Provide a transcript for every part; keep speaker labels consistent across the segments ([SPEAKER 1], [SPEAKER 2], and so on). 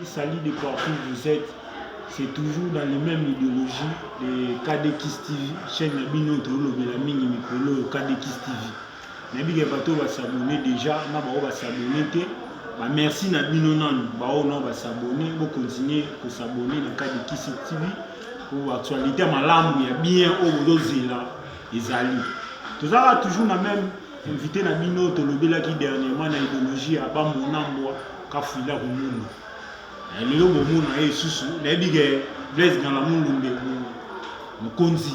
[SPEAKER 1] s'allie de partout vous êtes. C'est toujours dans les mêmes idéologies. Les Kadekis TV, chaîne Nabino Tolo, Belamini Mikolo, Kadekis TV. Nabi Gabato va s'abonner déjà, Nabao va s'abonner. Merci Nabino Nan, Bao non va s'abonner, va continuer à s'abonner dans Kadekis TV. Pour l'actualité, Malam, il y a bien au Zéla, les alliés. Tout ça va toujours la même. Invité Nabino Tolobela qui dernièrement dans l'idéologie à bas mon amboa kafila kumuno. Lelo bomona e susu na bige Blaise Ngalamungu mo konzi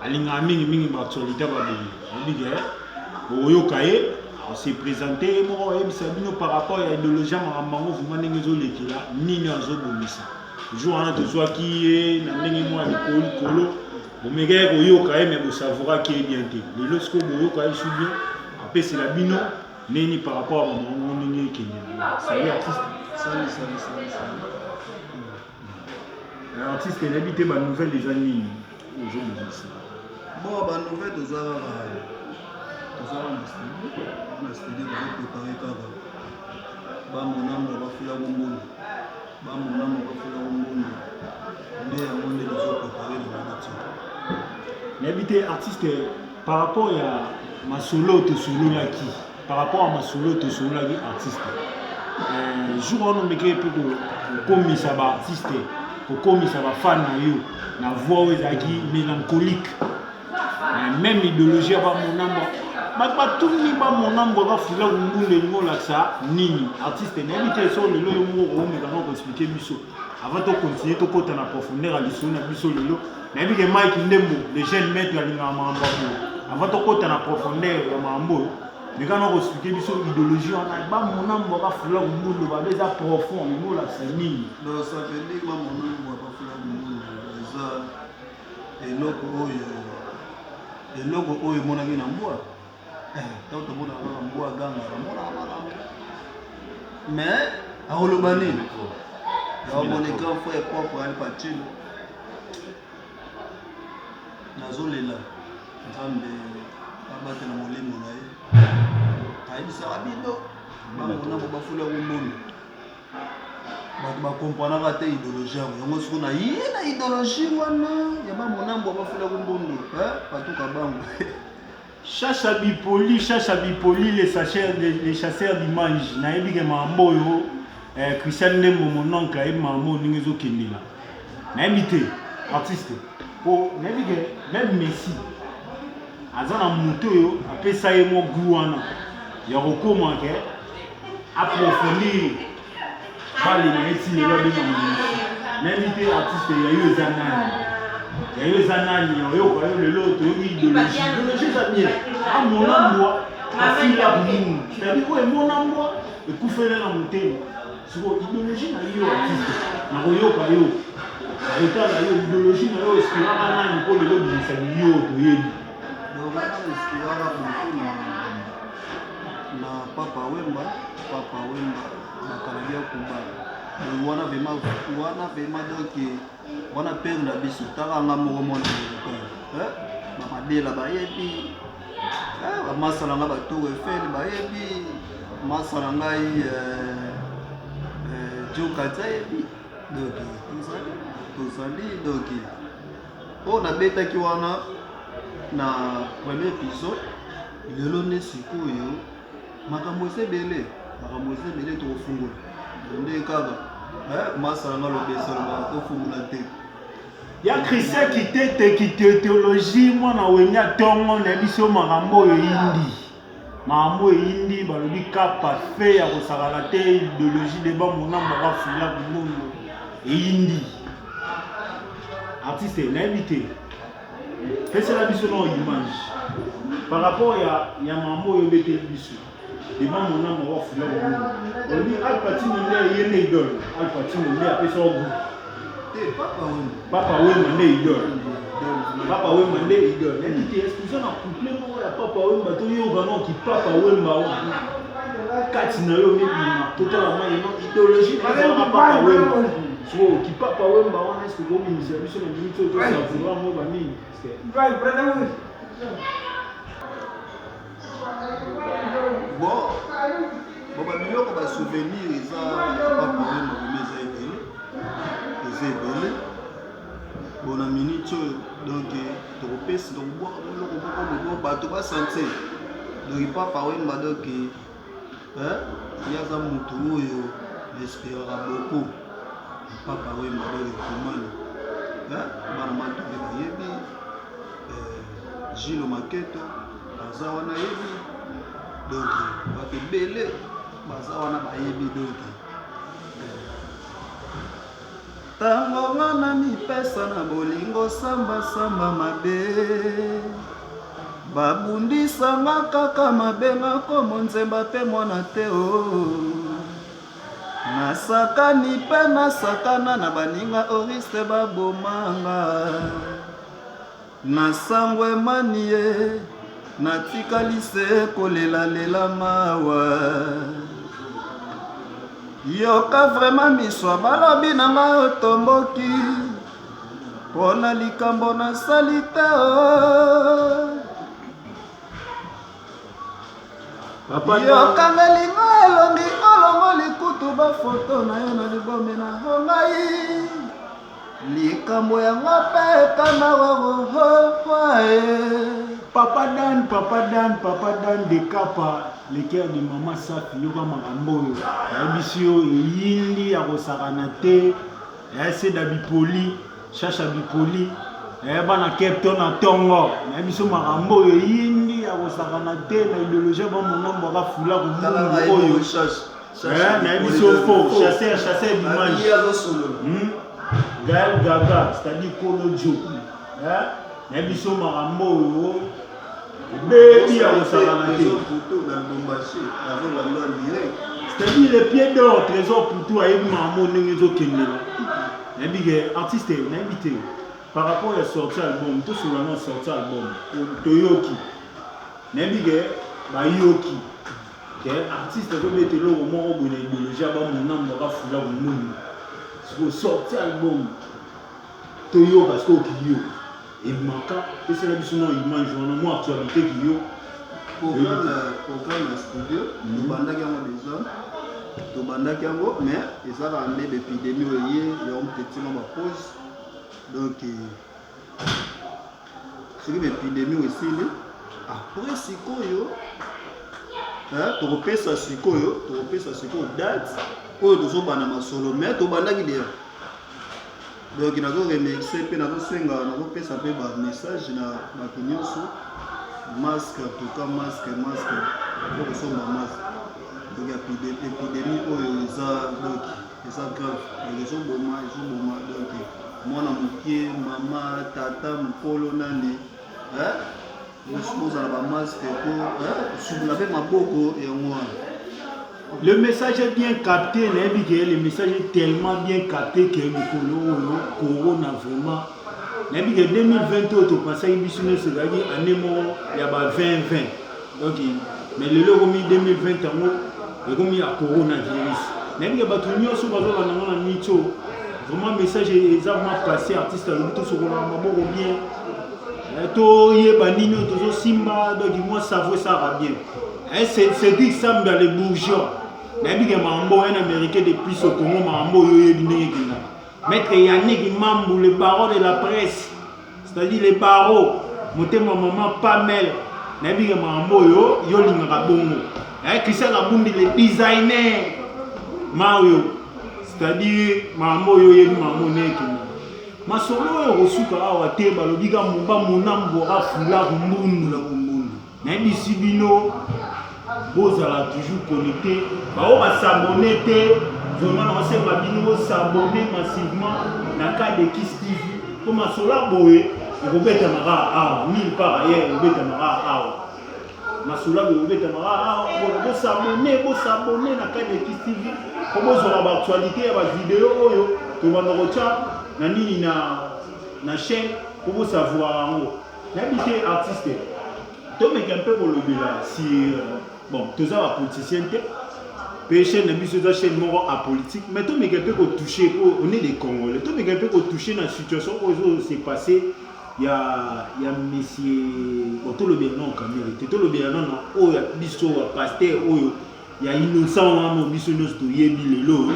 [SPEAKER 1] alinga mingi ba actualité ba bige oyoka ye on s'est présenté mo e bisabino par rapport à l'idéologie marambango vraiment ngezo lekila nini azobomisa. Jour on a tout soit qui na ndenge mo ali kolo omega oyoka ye mais bo savoir qui est bien té. Lelo ce que oyoka ye suis bien. Après c'est la bino, neni par rapport à mon neni qui est salut artiste. Salut. L'artiste est habité ma nouvelle des années aujourd'hui.
[SPEAKER 2] Bon, ma nouvelle de Zara, on a studio préparé car mon âme va faire mon monde. Mon âme va faire mon monde. Mais à mon avis, ils ont préparé le
[SPEAKER 1] métier. L'habité artiste par rapport à ma solo te solo là qui par rapport à ma solo te solo là artiste jour on me crée pour comme ça va artiste pour comme ça va fan na yo na voix ezaki mélancolique même idéologie ba mon âme pas tout ni ba mon âme va fula ngule ngola ça nini artiste n'habite sur le lo mo me quand on expliquer biso avant de continuer to kota na profondeur à l'issue na biso lelo na bi ke Mike Ndembo les jeunes maîtres ya linga mamba avant de côté en profondeur ya mambo mais quand on explique biso idéologie on a ba mon âme va fula ngulu ba déjà profond ngo la sani
[SPEAKER 2] non ça veut dire ba mon âme va fula ngulu ça eloko oyo monaki na mbwa tant to mona na mbwa ganga mona mais aholoba nini ya mon grand frère propre Al Pacino nazolela nzambe abate na molimo na ye ayebisaka bino bamona bo bafula komono bato bakomprenaka te idéologie yango yango soki na ye na idéologie wana ya bamona mbo bafula kombondo batuka bango
[SPEAKER 1] chasse à bipoli les chasseurs d'images nayebi ke mambo oyo Christian Ndembo mon oncle ayebi mambo ndenge ezokendela nayebi te artiste po nayebi ke même Messi aza na moto oyo apesa ye mo goût wana ya kokoma ke approfondir bale na esi lelo abenga Messi nayebi te artiste yayo eza nani oyoka yo lelo toyoki idéologie eza bien amona mbwa afila bumu c'est-à-dire oyo emona mbwa ekufele na motema siko idéologie na yo artiste na koyoka yo etala yo idéologie na yo espiraka nani mpo lelo bimisani yo toyebi
[SPEAKER 2] espiraka beaucoup na papa wemba bakalabia kuba wana vraiment donc wana père na biso taka nga moko mona bamadela bayebi bamasala nga batour Eiffel bayebi masala ngai jokati ayebi donc tozali donc oyo nabetaki wana na premier épisode lelo nde sikoyo makambo eza ebele tokofungola nde kaka masala nga lobesala tofungola te
[SPEAKER 1] ya Christian qui théologie mwana wenya tongo na biso makambo oyo yindi balobi kapa fe ya kosakala te idéologie de bamona mbaka fula kumondo eyindi artiste nayebi te pesela biso na image par rapport ya mambo oyo obeteli biso devant mon âme mbaka fula kumondo olobi Al Pacino nde ye nde idole Al Pacino nde apesa ogu Papa Wemba nde idole Papa Wemba nde idole nayebi te exclusion na couple moko ya Papa Wemba toyoka noki Papa Wemba kati na yo mebima totala mai idéologie ezalaka Papa Wemba so ki Papa Wemba wana eske kominisa biso na miniti oyo tosavura mo banini
[SPEAKER 2] bon babiloko basouvenir eza ya Papa Wemba bome eza ebele donc tokopesi tokobwaka biloko moko bato basanse donc papa Wemba donc yaza motu oyo espérera beaucoup papa Wemba donc ekomani bana Matobe bayebi Gilo Maketo baza wana yebi donc bato ebele baza wana bayebi donc tango ngana mipesa na bolingo samba mabe babundisanga kaka mabenga komo nzemba pe mwana te nasakani pe nasakana na baninga Oriste babomanga nasangwe manie natikali se kolelalela mawa yoka vraiment miswa balobi nanga otomboki mpona likambo nasali te yokangelinga elongi olongo likutu bafoto na yo na libome na ngai likambo yango mpe ekana warohoae
[SPEAKER 1] Papa Dan de Kapa, le cœur de maman Safi, yoka makambo. Yabisio yindi ya kosakanate, yase da bipoli, chacha bipoli, bana Captain na Tongo. Yabisio makambo yindi ya kosakanate na idéologie ba monambo ka fula ko mungu oyo chacha. Na yabisio faux, chasseur d'image. Gaël Gaga, c'est-à-dire Kolo Joe. Na yabisio makambo oyo baby à c'est-à-dire les pieds d'or, trésor pour tout, à maman artiste invité par rapport à sortir album, tout sur la sortir album Toyoki Nabige Bayoki artiste comme était là au moment où il y a mon nom de Rafula au monde pour sortir album Toyo parce que Kiyo et Maka, et c'est la mission il mange en moi actualité qui yo
[SPEAKER 2] programme studio nous bandaki yango déjà to bandaki yango mais ça va amener l'épidémie oye ya on petit ma pause donc c'est que l'épidémie aussi après sikoyo tokopesa sikoyo date oyo tozobana masolo mais to bandaki déjà donc il a remercié pe nazo senga nazo pesa pe ba message na bato nyonso masque en tout cas masque pour so masque donc épidémie oyo eza donc eza grave ils ont boma donc mwana mokie mama tata mukolo nani ozala ba masque pour subula pe maboko ya mwana.
[SPEAKER 1] Le message est bien capté, le message est tellement bien capté que le corona vraiment. En 2020, tu passé une mission de ce gars, il y a 2020. Donc, mais le lot 2020, il y a coronavirus. Il y a vraiment le message est exactement passé, artiste, tout ce qu'on a bien. Tout y est banni, tout simba, donc moi ça vaut ça va bien. C'est dit que ça dans les bourgeois. Mais Mambo, un Américain depuis au Congo, Mambo, Maître Yannick Mambo, les barreaux de la presse, c'est-à-dire les barreaux, monter ma maman Pamel, Nabi Mambo, yo Lingabongo. Christian Abundi, les designers, Mario, c'est-à-dire Mambo, yo Mambo Nekina. Ma solo est reçu car à Teba, le biga Mumba, Monambo, Afula, Mundu, Nabi Sibino. Vous allez toujours connecté. On va s'abonner. Vraiment, on s'abonner massivement dans le cas de Kiss TV. Comme cela, vous pouvez être 1000 par ailleurs, vous pouvez s'abonner dans le cas de Kiss TV. Comme vous avez l'actualité, la vidéo, vous avez la chaîne pour vous savoir. N'habitez artiste. Donc, un peu pour le là, si bon, tout ça va politicien, chaîne la chaîne apolitique, mais tout le monde peut toucher, on est des Congolais, tout le monde peut toucher dans la situation où c'est passé. Il y a monsieur, bon, tout le bien non, tout le bien non, il y a biso, pasteur, il y a innocent, biso nous, il y a bilelo,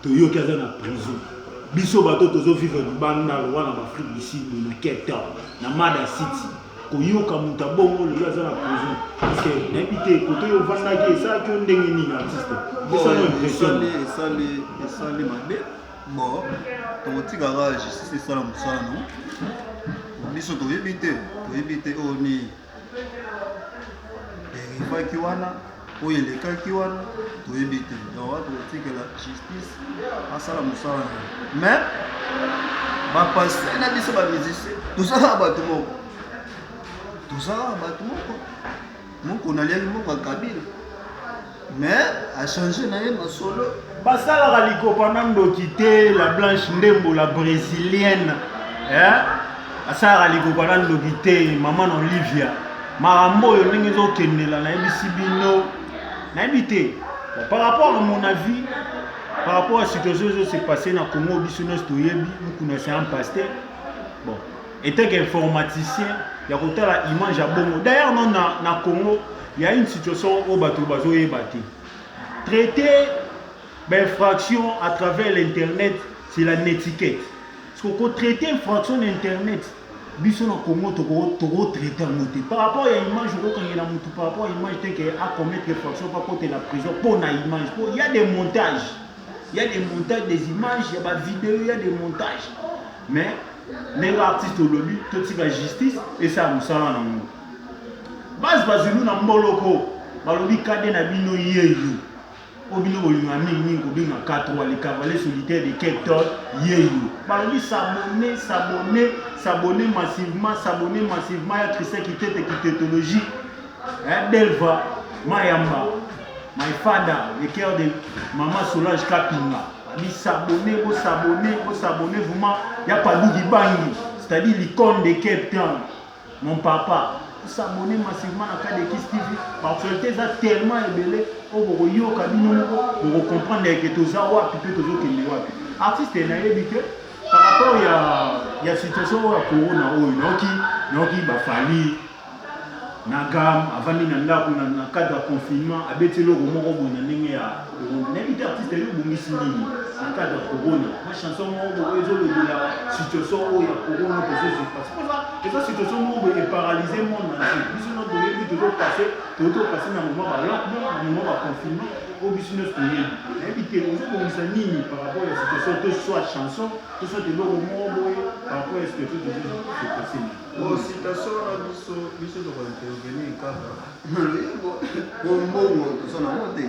[SPEAKER 1] il y a en prison. biso bato tozovivre libanda wana na Afrique du Sud na Cape Town na Mada City koyoka muta bongo lelo aza na prison parce que nayebi te koto oyo ovandaki esalaki yo ndenge nini artiste
[SPEAKER 2] esali mabe bon tokotikaka justice esala mosala no biso toyebi te oyo ni erifaki wana oyo elekaki wana toyebi te donc tokotikela justice asala mosala na mais bapase na biso bamusicien tozalaka bato moko naliaki moko akabila mais achange na ye masolo
[SPEAKER 1] basalaka likopa na ndoki te la Blanche Ndembo la brésilienne asalaka likopa na ndoki te mama na Olivia makambo oyo ndenge ezokendela nayebisi bino nayebi te par rapport à mon avis par rapport à la situation qui s'est passée dans le Congo biso nyonso toyebi mukuna c'est un pasteur bon étant qu'informaticien il y a côté la image à bongo d'ailleurs non na Congo il y a une situation où bato bazoyeba te traiter d'infraction à travers l'internet c'est la netiquette parce que traiter infraction d'internet biso na Congo toko traiter moté par rapport à image okangela mutu par rapport à image te que a commettre infraction pas porter la prison pour na image il y a des montages des images il y a des vidéos il y a des montages mais les artistes au lobby tout la justice et ça nous ça na ngo base bazulu na mboloko balobi kade na bino yeyo obino bolinga mingi ko binga 4 les cavaliers solitaires de Cape Town yeyo balobi s'abonner massivement ya Christian qui tétologie Delva Mayamba my father le cœur de maman Solange Kapinga il s'abonner vraiment il y a pas Bangi c'est-à-dire l'icône de Cape Town mon papa s'abonner massivement à cas de Kiss TV parce que c'est tellement ébélé au yo kabino pour comprendre que tout ça wa plutôt toujours que les wa artiste na yebike par rapport il y a situation ya corona noki ba fali na gam avandi na ndako na cadre de confinement abetelo ko moko bona ndenge ya n'habite artiste yo bongisi nini en cadre de corona ma chanson moko ezolo de la situation ya corona que se passe pour ça et ça situation moko est paralysé monde entier biso no doye toujours passer na moment ba lockdown na moment ba confinement au business toye n'habite ozo bongisa nini par rapport à la situation que soit chanson que soit de l'eau moko par rapport à ce que tout se passe
[SPEAKER 2] oh citation na biso de intervenir kaka bongo tozana mote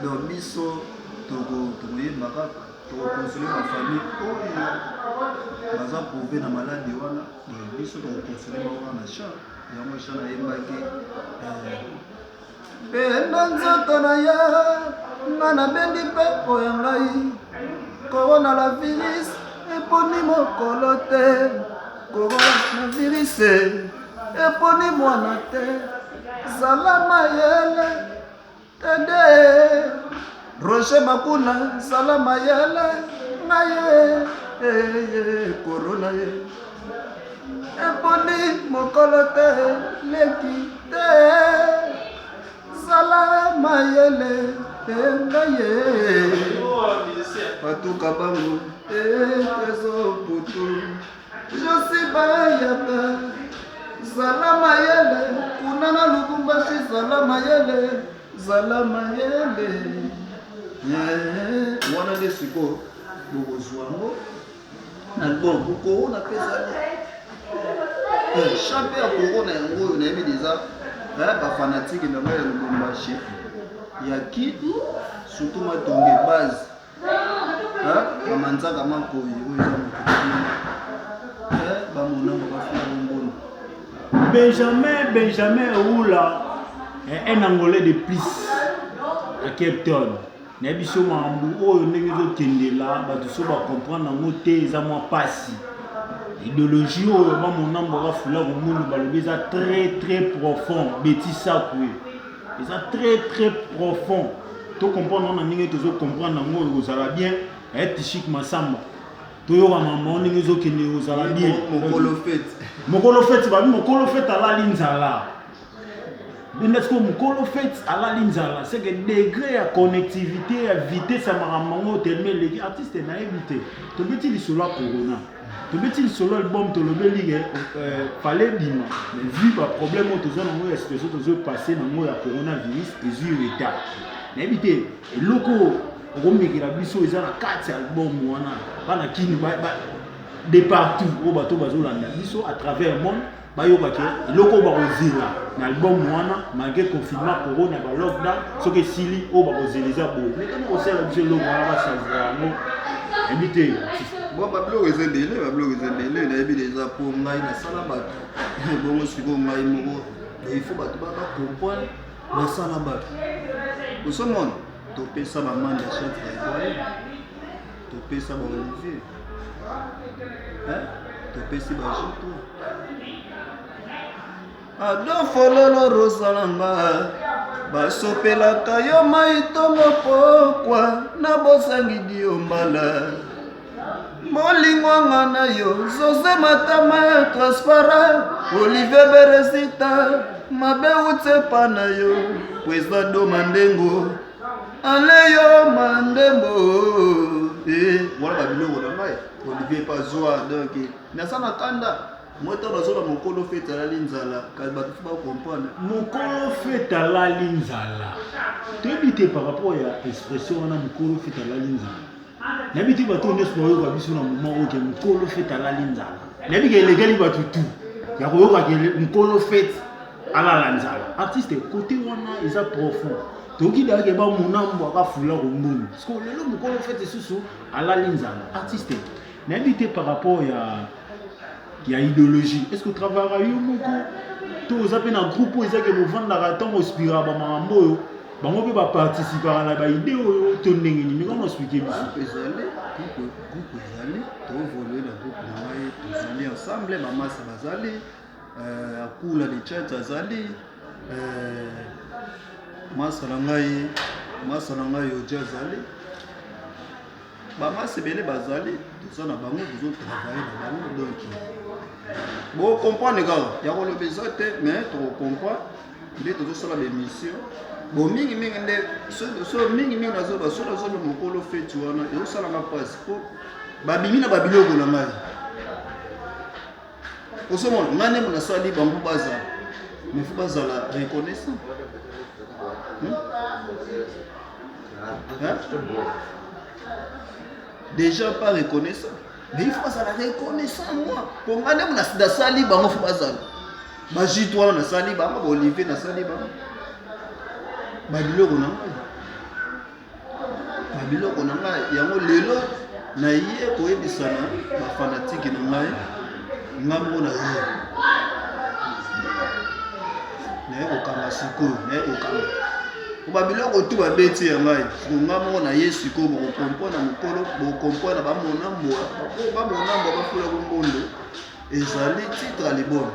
[SPEAKER 2] donc biso tokoyeba kaka tokoconsoler ma famille oyo baza prouvé na maladie wana biso tokoconsoler bango na chat yango chat nayembaki penda nzoto na ye nga nabendi mpe oya ngai korona la virus eponi mokolo te coronavirus eponi mwana te zala mayele tede Roger Makuna zala mayele ngaye corona ye eponi mokolo te leki te zala mayele ngaye patuka bango tezo putu Josi bayaka zala mayele kunana Lubumbashi zala mayele wana desiko bokozwango na bon corona pesa chape ya corona yango na yebi déjà ba fanatique na ya Lubumbashi ya kidi surtout matonge base bamanzaka makoyi oyo za
[SPEAKER 1] Benjamin Oula un Angolais de plus à Cape Town. Nebiso mambu oyo ndenge ezokendela bato so ba comprendre nango te eza mwa pasi. Idéologie oyo ba monambo bafula komundu balobi eza très profond betisa kwe. Eza très profond. To comprendre na ndenge tozo comprendre nango ozala bien être chic masamba. Toyoka mama ndenge ezokende ozala bien
[SPEAKER 2] mokolo fete
[SPEAKER 1] babi mokolo fete alali nzala Parce que mon fait à la ligne, c'est que degré de connectivité, à vitesse, à maman, tellement les artistes n'ont évité. Tu veux dire sur la corona. Tu veux dire sur l'album, tu veux dire fallait bien. Mais vu le problème, tu as une situation qui s'est passée dans le coronavirus, ils ont eu retard. Mais éviter, et loco, on met la biso, ils ont 4 albums, de partout, au bateau, à travers le monde. Loko bakozela na album wana malgré confinement corona ba lockdown soki sili o bakozeleza boye mais quand on sait la biso loko wana basavra mo invité
[SPEAKER 2] bon bablo ezendele na yebi déjà pour ngai na sala bato bongo siko ngai moko il faut bato ba comprendre na sala bato osomona topesa ba manda chef ya topesa ba Olivier topesi ba Jito Adon fololo rosalanga basopelaka yo maitongo pokwa na bosangi diombala molingwanga na yo José Matama ya transparent Olivier Beresita mabe utsepa na yo Kwezado Mandengo Aleyo Mandembo wala babiloko na ngai Olivier Pazwa donc nasana kanda moi tant dans la mokolo fait à la linzala quand ba tu pas comprendre
[SPEAKER 1] mokolo fait à la linzala tu habité par rapport à expression on a mokolo fait à la linzala n'habité ba to nesko yo ba biso na moment où que mokolo fait à la linzala n'habité les gars ba tout ya ko yo ka mokolo fait à la linzala artiste côté wana isa profond toki da ke ba monambo aka fula ko mbunu parce que le mokolo fait susu à la linzala artiste n'habité par rapport à il y a idéologie. Est-ce que vous travaillez beaucoup? Tous vous avez un groupe où ils ont vendu la temps inspiré à Mamambo. On peut participer à la idée où tu mais comment expliquer ça?
[SPEAKER 2] Groupe Ezali, tu évoluer dans groupe Ezali ensemble, maman ça va aller, à Kula de Tchad Azali, Masalangaï Oja Azali. Maman c'est bien les bazali, tout ça na bango vous autres travailler na bango donc bon comprendre les gars, il y a le besoin mais tu comprends, il est toujours sur la mission. Bon mingi ndé so mingi na zo mokolo fait tu wana et ça la passe pour babimi na babiloko na mai. Osomon ngane mona sali bambu baza. Mais faut baza la reconnaissance. Déjà pas reconnaissant. Mais il faut ça la reconnaissance moi. Pour ngane mona sali bango faut baza. Ba jitwa na sali bango Olivier na sali bango. Babiloko na ngai yango lelo na ye koyebisana bafanatike na ngai ngambo na ye naye kokanga sikoyo naye kokanga babiloko tu babeti ya ngai ngambo na ye sikoyo bokokompoa na mokolo bokokompoa na bamonambo bafula kombondo ezali titre ya libona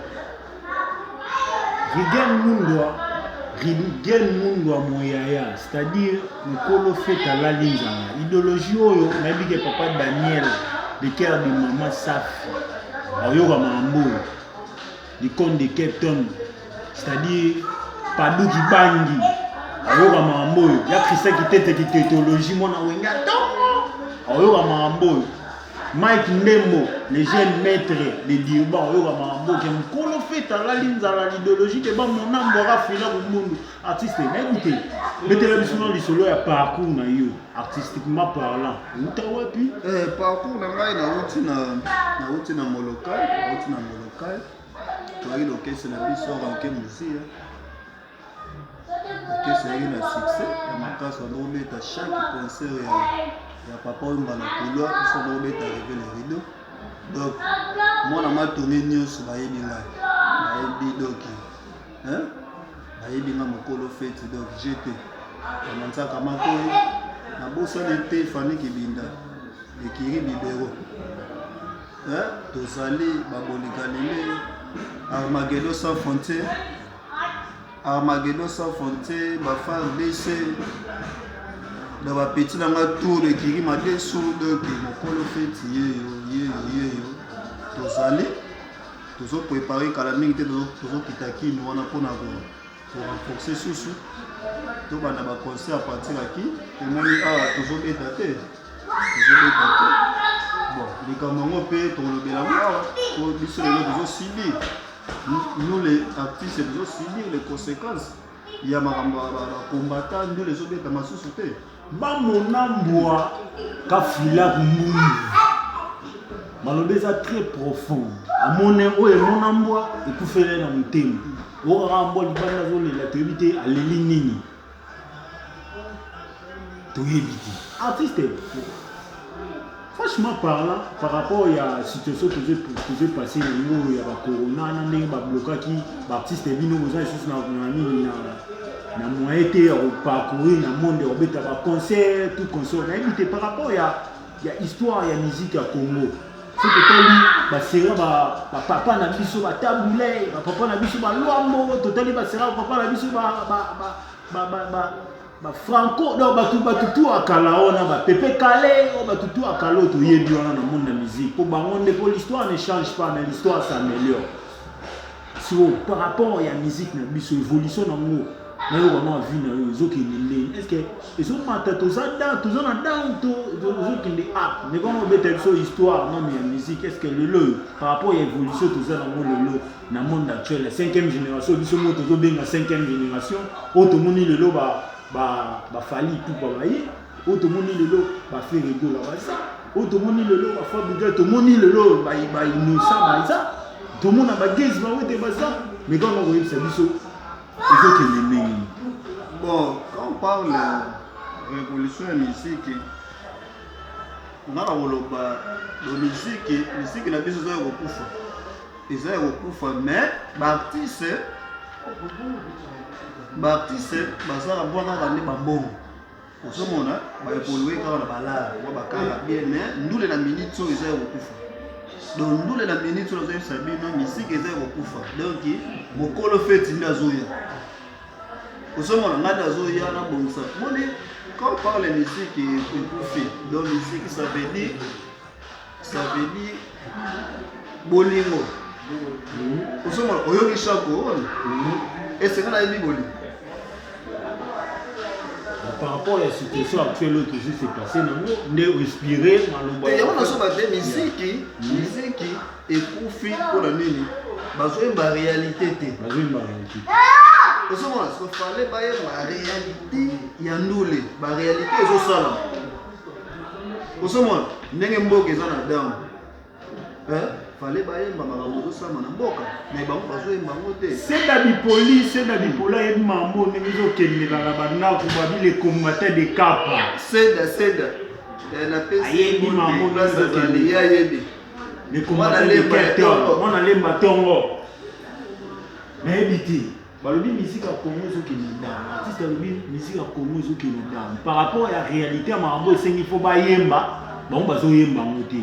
[SPEAKER 1] Rigen Mundwa Moyaya, c'est-à-dire Mokolo fait à la linzala. Idéologie oyo, nabige papa Daniel, le cœur de maman Safi, Ayoga Mambo, le conte de Captain, c'est-à-dire Padou Kibangi, Ayoga Mambo, ya Christa qui tête qui théologie, mon awenga, Ayoga Mambo, Mike Ndembo, les jeunes maîtres de Dirba, Ayoga Mambo, qui Mokolo fait à la linzala, l'idéologie de mon âme, Bora Fila au monde. Artiste, écoutez, mettez la mission dans le solo, il y a parcours, artistiquement parlant. Où t'as wapi?
[SPEAKER 2] Parcours, na uti na molokai, tu as eu l'orchestre na biso ranké musique. L'orchestre a eu un succès, et ma casse on a mis à chaque concert il y a papa ou mal à couloir, ils sont arrivés à les rideaux. Donc, moi on a tourné news sur la donc, hein? Aïbinga mokolo fête donc j'étais on ça kama ko na bosa l'été Fanny Kibinda et Kiri Bibero hein tozali babolikalele Armageddon sans frontières ba phare DC dans ba petit na tour de Kiri Madé sur donc mokolo fête yo tozali tozo préparer kala mingi te tozo kitaki nous wana pona ko pour renforcer sous tout bana ba conseil à partir à qui et moi toujours bêta te bon les camarades pe to le bela pour biso les autres subir nous les artistes nous subir les conséquences il y a maramba combattant nous les autres bêta masusu te
[SPEAKER 1] ba monambwa ka fila kumungu malobeza très profond amone oyo monambwa ekufele na mutema orambo libanda zolela toyebite aleli nini toyebite artiste franchement parlant par rapport à la situation que j'ai passé au ya ba corona na ndenge ba blokaki ba artiste bino boza juste na nini na moyen te parcourir na monde obeta ba concert tout concert na éviter par rapport ya histoire ya musique à Congo c'est que tali ba sera ba papa na biso ba taboulé ba papa na biso ba lwambo totali ba sera papa na biso ba franco donc ba tutu akala ona ba pepe calé ba tutu akala to yebi ona na monde de musique pour bangonde pour l'histoire ne change pas mais l'histoire s'améliore so par rapport à la musique na biso évolution na ngo na yo vraiment vie na yo zoki ni est-ce que ils ont maté tout ça dans tout ça dans tout zoki ni app mais comment bête so histoire non mais musique est-ce que le par rapport à l'évolution tout ça dans le na monde actuel la 5e génération biso moto zo benga 5e génération auto moni le lo ba fali tout ba baye auto moni le lo ba faire rigolo ba ça auto moni le lo ba fabriquer auto moni le lo ba innocent ba ça tout monde ba gaz ba wete ba ça mais quand on voit ça biso il faut que les mains.
[SPEAKER 2] Bon, quand on parle de révolution de la musique, on a la musique n'a pas besoin de recouvrir. Ils ont recouvert, mais l'artiste, ça va voir dans les bambous. Pour ce moment, il va évoluer quand on a balade, on va bien, mais nous les minutes sont ils ont recouvert. Donc nous les minutes sont ils sabi na musique ils ont recouvert. Donc mon colo fait il a zoya. Pour ce moment, on a zoya na bonsa. Quand on parle de musique qui est recouvert, donc musique ça veut dire bolingo. Pour ce moment, oyo ki chako. Et c'est quand on a dit bolingo.
[SPEAKER 1] Par rapport à la situation actuelle qui s'est passée, nous avons respiré dans le bas.
[SPEAKER 2] Il y a une musique et pour faire pour la nuit. Une réalité. Pour ce moment, il fallait pas la réalité. Il y a nous la réalité est au salon. Pour ce moment, il y a un beau qui est en dedans. Fallait pas y avoir ça na mboka mais bango bazo yemba ngote
[SPEAKER 1] c'est la bipola et mambo nemizo kende la bana ko babile combattant de capa
[SPEAKER 2] seda la pesi
[SPEAKER 1] ayebi mambo na
[SPEAKER 2] zali yebi
[SPEAKER 1] les combattants de capa on a lemba tongo mais ebiti balobi musique à Congo zo kende da artiste balobi musique à Congo zo kende da par rapport à la réalité mambo sengi faut ba yemba bango bazo yemba ngote.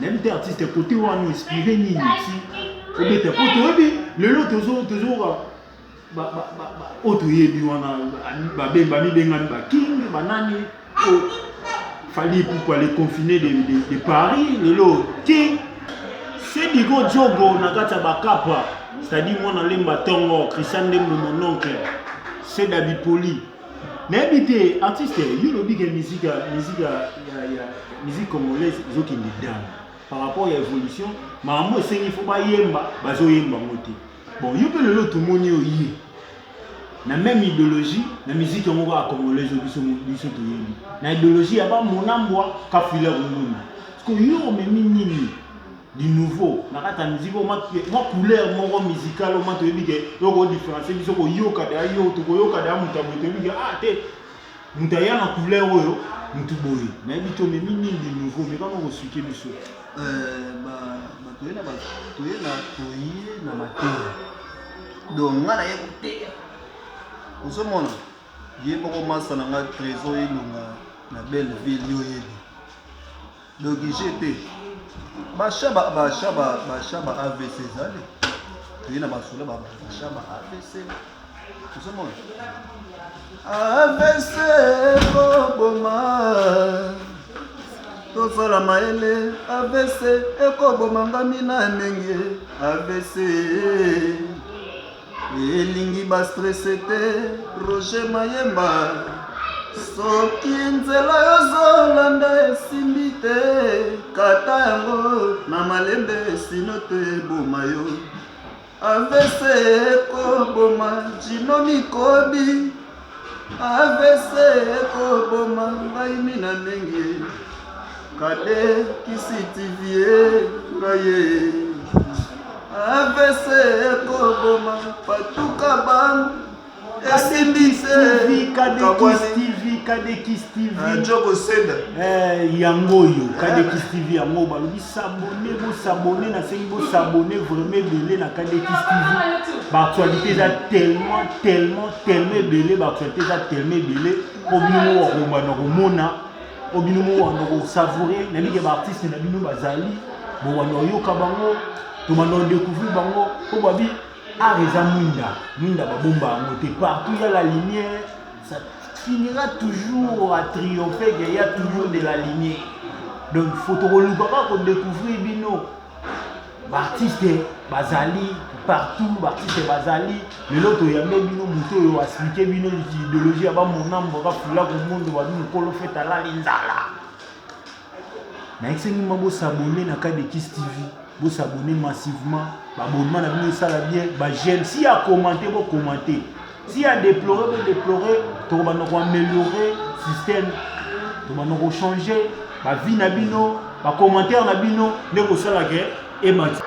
[SPEAKER 1] N'importe artiste côté où on inspiré ni ici au bête pour toi le lot toujours auto yebi wana ba mi benga ba king banani fallait pour aller confiner de Paris le lot king c'est du go jogo na kata ba kapa c'est-à-dire moi na lemba tongo Christian Dembo mon oncle c'est Dabi Poli n'habite artiste you know big musique congolaise zoki dedans. Par rapport à l'évolution, maman c'est il faut pas yemba, bazo yemba moté. Bon, il peut le lot tout monde y. La même idéologie, la musique on va congolaise biso to yembi. La idéologie aba monambwa ka fila rumuni. Parce que yo me minini du nouveau, na kata musique moi couleur mon musical au moment yebi ke yo ko différencier biso ko yoka da yo to ko yoka da mutabu to yebi te mutaya na couleur oyo mutuboyi. Na yebi to me minini du nouveau, mais comment on suit biso
[SPEAKER 2] toyena toye na mateya donc nga na ye koteya ozomona ye moko masa na nga trésor elonga na belle ville yo yebi donc jete bashaba AVC ezali toye na basolo bashaba AVC ozomona AVC koboma tosala maele AVC ekobomanga mina ndenge AVC elingi bastresse te Roger Mayemba soki nzela yozolanda esimbi te kata yango na malembe sino te eboma yo AVC ekoboma jino mikobi AVC ekoboma ngai mina ndenge kade kisitivie ngaye AVC ekoboma patuka bangu
[SPEAKER 1] Kadekis TV
[SPEAKER 2] Joko Seda
[SPEAKER 1] yango yo Kadekis TV yango balobi s'abonner bo s'abonner na sengi bo s'abonner vraiment belé na Kadekis TV ba actualité za tellement belé ba actualité za tellement belé obino wa komana komona obino wa ndoko savourer na bige ba artiste na bino bazali bo wana yoka bango to mano découvrir bango ko babi Areza Mwinda babomba monté partout, il y a la lumière, ça finira toujours à triompher, il y a toujours de la lumière. Donc, il faut découvrir Bino. Artiste Bazali, partout, artiste Bazali, mais l'autre, il y a même Bino Mouto, il a expliqué Bino l'idéologie avant mon âme, il va fouler au monde, il va nous coller fait à la linzala. Mais il faut s'abonner à Kadekis TV. Vous s'abonner massivement, l'abonnement n'a pas ça bien, j'aime. S'il y a commenté, vous commentez. S'il y a déploré, vous déplorer, vous allez améliorer le système, vous allez changer, la vie n'a bino, les commentaires n'a bino, vous allez la guerre et mati.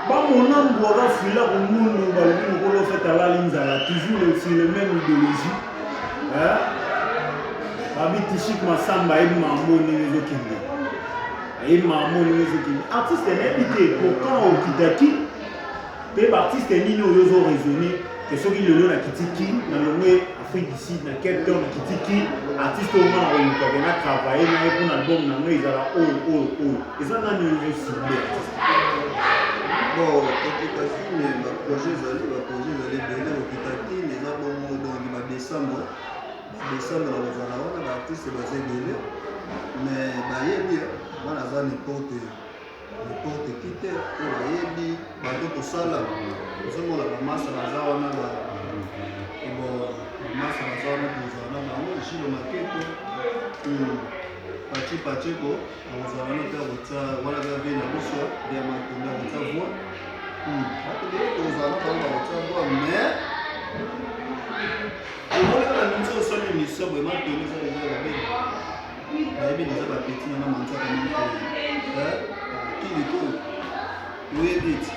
[SPEAKER 1] Mon nom, vous allez filer au monde, vous allez faire à la ligne, toujours sur la même idéologie. La vie tichik masamba et mambo ni les et maman artiste n'est habité pourtant au Kitaki les artistes nino yozo raisonné que ceux qui le long la Kitiki dans le monde Afrique d'ici dans quel temps Kitiki artiste au moins on peut bien travailler mais pour l'album na moi ils ala et ça n'a ni yozo ciblé
[SPEAKER 2] bon Kitaki mais ma projet zali belé au Kitaki les albums dans décembre na bazana na artiste basé belé mais bayebi wana za n'importe qui te oyebi bato tosala ozomona bamasa baza wana bamasa baza wana tozala na bango jilo maketo pachiko ozala wana te akotya wana za ve na biso ya makonda akotya voi batobeli tozala na bango bakotya voi mais omonekala minso osali émission boyema toni eza eza babeli nayebi déjà bapeti nana manzaka kiliko oyebi ti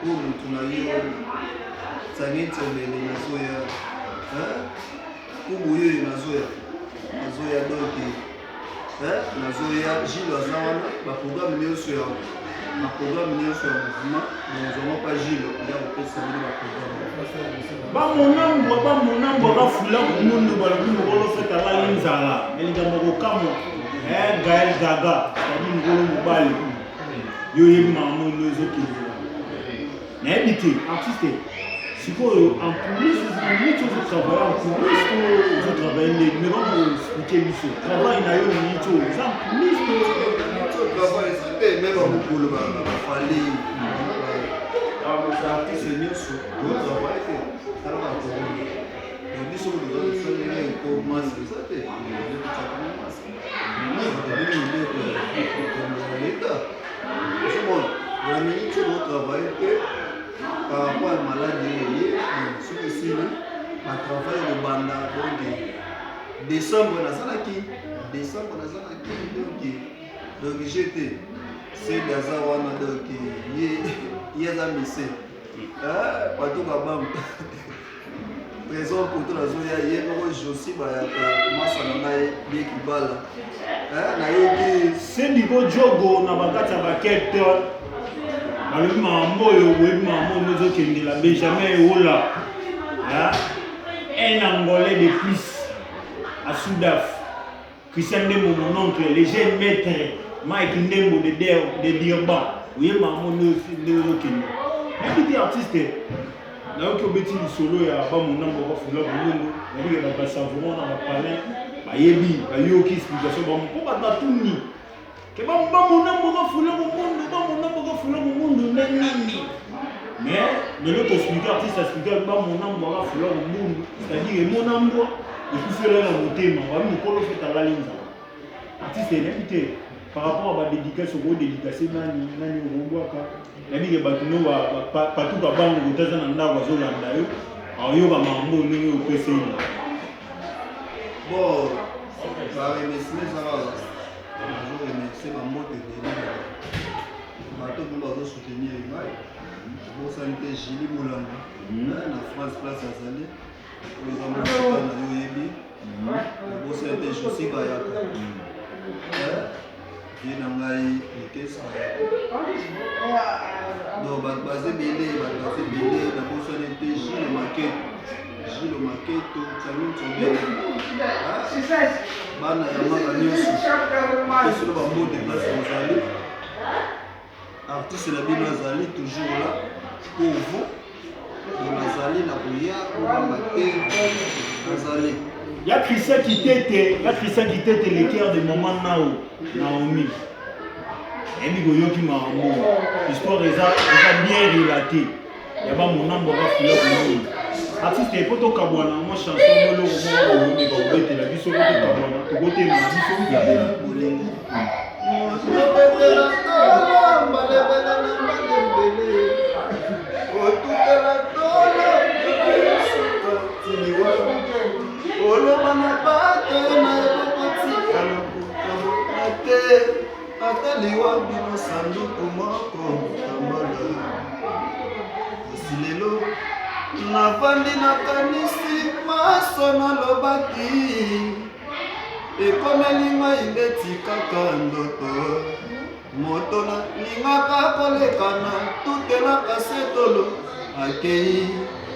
[SPEAKER 2] oyo motu na yo tsangeti obele nazoya kubu oyo nazoya donke nazoya jilo aza wana baprogramme nyonso ya mouvement bozongo pa jilo ya kopesa bino
[SPEAKER 1] bamonambo akafula komundu balobi mokolo feta bali nzala elikambo kokamwa Gaël Gaga c'est-à-dire ngolo mobali yo yebi mamono ezokende nayebi te artiste sikoyo en plus ozotravaille en plus ozotravaille ndenge mais comme oexplike biso travail na yo nini to eza en plus
[SPEAKER 2] travail te même mokolo bafali artiste nyonso ozotravaille te tala bakomi biso ozosalele ko masque eza te masque la minute où on travaille par rapport à la maladie, sur le signe, on travaille au banda. Donc, décembre, donc j'étais, c'est Dazawana, donc il y a un missé. Pas tout va bam. Présent pour tout la zone, il y a un aussi, massa nanaye bien qui bala.
[SPEAKER 1] C'est du beau jogo na bakata bakete. Balobi mambo yo webi mambo nozo kende la Benjamin Eola. Un Angolais de plus à Soudaf. Christian Dembo mon oncle, les jeunes maîtres, Mike Ndembo de Dirban. Oui mambo nozo kende. Un artiste. Là où tu es solo, il y a pas mon nom pour faire le monde. Il y a des savons, on a parlé. Il y a des explications. Pourquoi pas tout ni? Que mon nom pour faire le monde, mon nom pour faire le monde, mais Mais l'autre expliquer, artiste expliquer, mon âme va falloir au monde. C'est-à-dire, mon âme doit, et puis faire là dans mon thème, on va nous coller fait à la ligne. Artiste est invité. Par rapport à la dédicace, au dédicacé, nani au Boaka. Il y a des bâtiments, partout à bas, on est dans un arbre, on est là. Alors, il y a un mambo, on est au PC.
[SPEAKER 2] Bon, ça remercie ça va. Je remercie ma moto de l'île. Bateau pour nous soutenir les gars. Bon, ça était Gilles Moulanga. La France place à Zalé. Nous avons fait un Yoyebi. Bon, ça était Josie Bayaka. Il y a un caisse. Donc, basé Bélé, d'abord, ça était Gilles Maquette. Gilles Maquette, Tchamine Tchobé. Bana Yamaka Nyosu. C'est le bambou de place à Zalé. Artiste la bino azali toujours là pour vous. On azali na kuya pour mater azali.
[SPEAKER 1] Il y a Christian qui tête les cœurs de maman Nao Naomi. Et puis goyoki mambo. Histoire déjà bien relatée. Il y a pas mon âme va filer pour nous. Artiste est poto kabwana moi chanson molo mo mais ba bete la biso poto kabwana to gote ma biso ya bolingo.
[SPEAKER 2] Navandi nakanisi maso nalobaki ekomeli ngai ndeti kaka ndoto moto nalingaka koleka na tutelaka setolo akei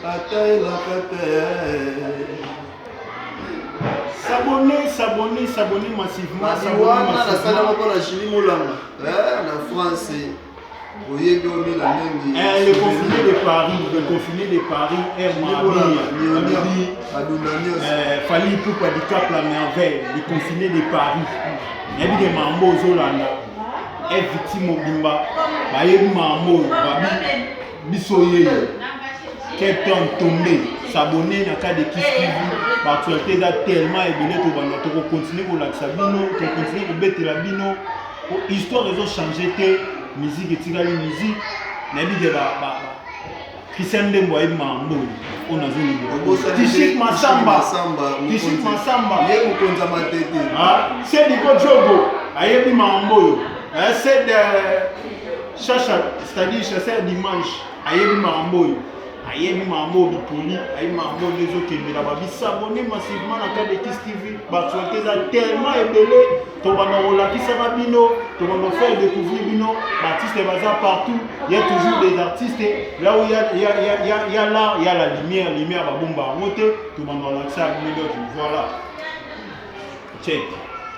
[SPEAKER 2] ataelaka te. S'abonner massivement. Wana nasala moko na Gilles Moulanga na France. Le
[SPEAKER 1] confiné de Paris est Fali pour pas du cap la merveille. Le confiné de Paris. Il y a des mambo aux Hollande. Est victime au Bimba. Il y a des mambo. Bissoye. Quelqu'un tombé. S'abonner dans le cas de Kiss TV. Parce que tu as tellement ébélé. Tu vas continuer pour l'axabino. Tu vas continuer pour bête la bino. Histoire, ils ont changé. Musique et tirali musique nabi de Christian Dembo et mambo on a vu Tishik Masamba ye mukonza matete c'est du Jogo ayebi mambo c'est de chacha c'est-à-dire chasser dimanche ayebi mambo bipoli ayebi mambo les autres mais là ba s'abonner massivement na cas de Kiss TV ba souhaiter ça tellement ébélé to bana rolakisa bino to bana faire découvrir bino artistes bazar partout il y a toujours des artistes là où il y a l'art il y a la lumière ba bomba monter to bana rolakisa bino voilà check